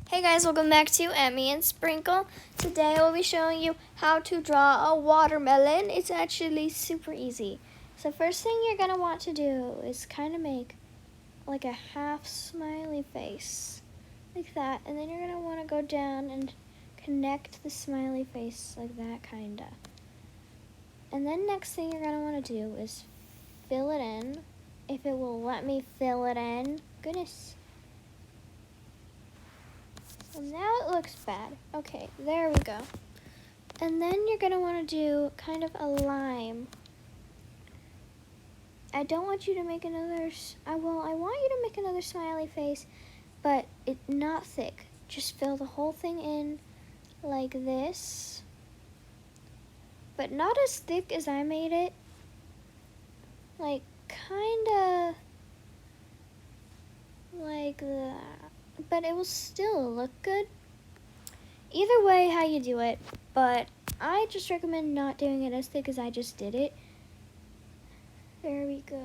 Hey guys, welcome back to Emmy and Sprinkle. Today I'll be showing you how to draw a watermelon. It's actually super easy. So first thing you're going to want to do is kind of make like a half smiley face. Like that. And then you're going to want to go down and connect the smiley face like that kind of. And then next thing you're going to want to do is fill it in. If it will let me fill it in. Goodness. Well, now it looks bad. Okay, there we go. And then you're going to want to do kind of a lime. I don't want you to make another, I want you to make another smiley face, but it not thick. Just fill the whole thing in like this, but not as thick as I made it. Like kind of like that. But it will still look good. Either way how you do it, but I just recommend not doing it as thick as I just did it. There we go.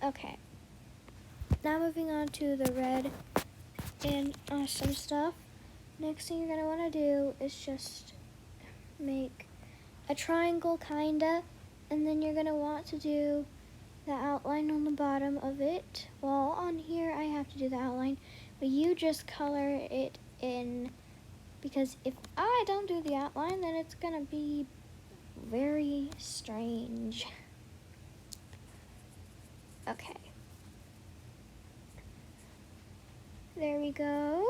Okay. Now moving on to the red and awesome stuff. Next thing you're going to want to do is just make a triangle kinda, and then you're going to want to do the outline on the bottom of it. Well, on here I have to do the outline, but you just color it in, because if I don't do the outline, then it's gonna be very strange. Okay. There we go.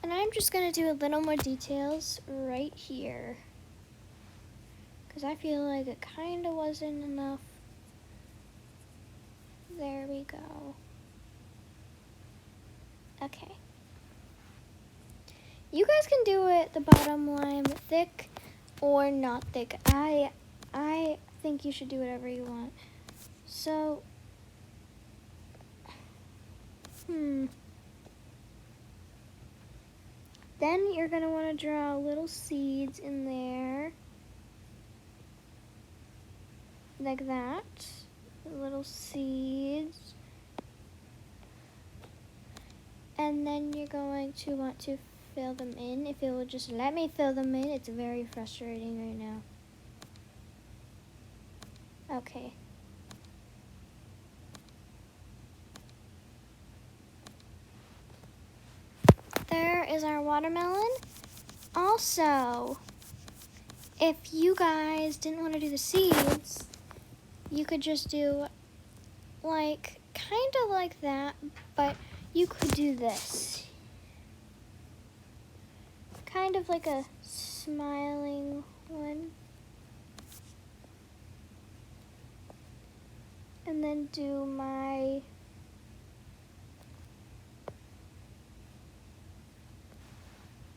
And I'm just gonna do a little more details right here, because I feel like it kind of wasn't enough. There we go. Okay. You guys can do it the bottom line thick or not thick. I think you should do whatever you want. So, then you're gonna want to draw little seeds in there. Like that. Little seeds. And then you're going to want to fill them in. If it will just let me fill them in, it's very frustrating right now. Okay. There is our watermelon. Also, if you guys didn't want to do the seeds, you could just do like kind of like that, but you could do this. Kind of like a smiling one. And then do my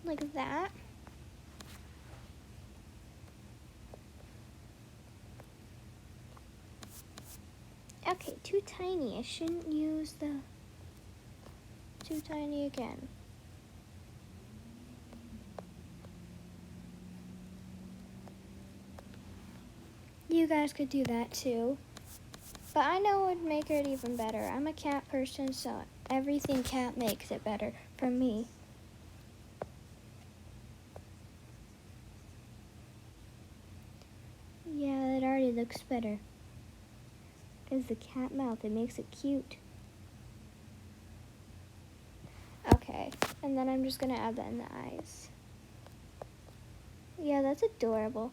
like that. Okay, too tiny. I shouldn't use the too tiny again. You guys could do that too. But I know it would make it even better. I'm a cat person, so everything cat makes it better for me. Yeah, it already looks better. It's the cat mouth. It makes it cute. Okay, and then I'm just going to add that in the eyes. Yeah, that's adorable.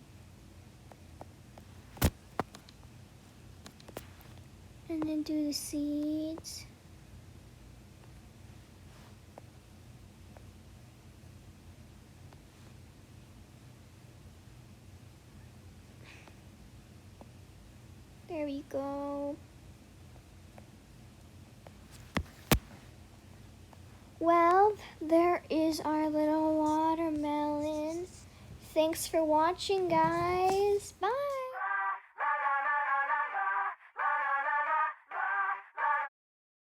And then do the seeds. There we go. Well, there is our little watermelon. Thanks for watching, guys. Bye.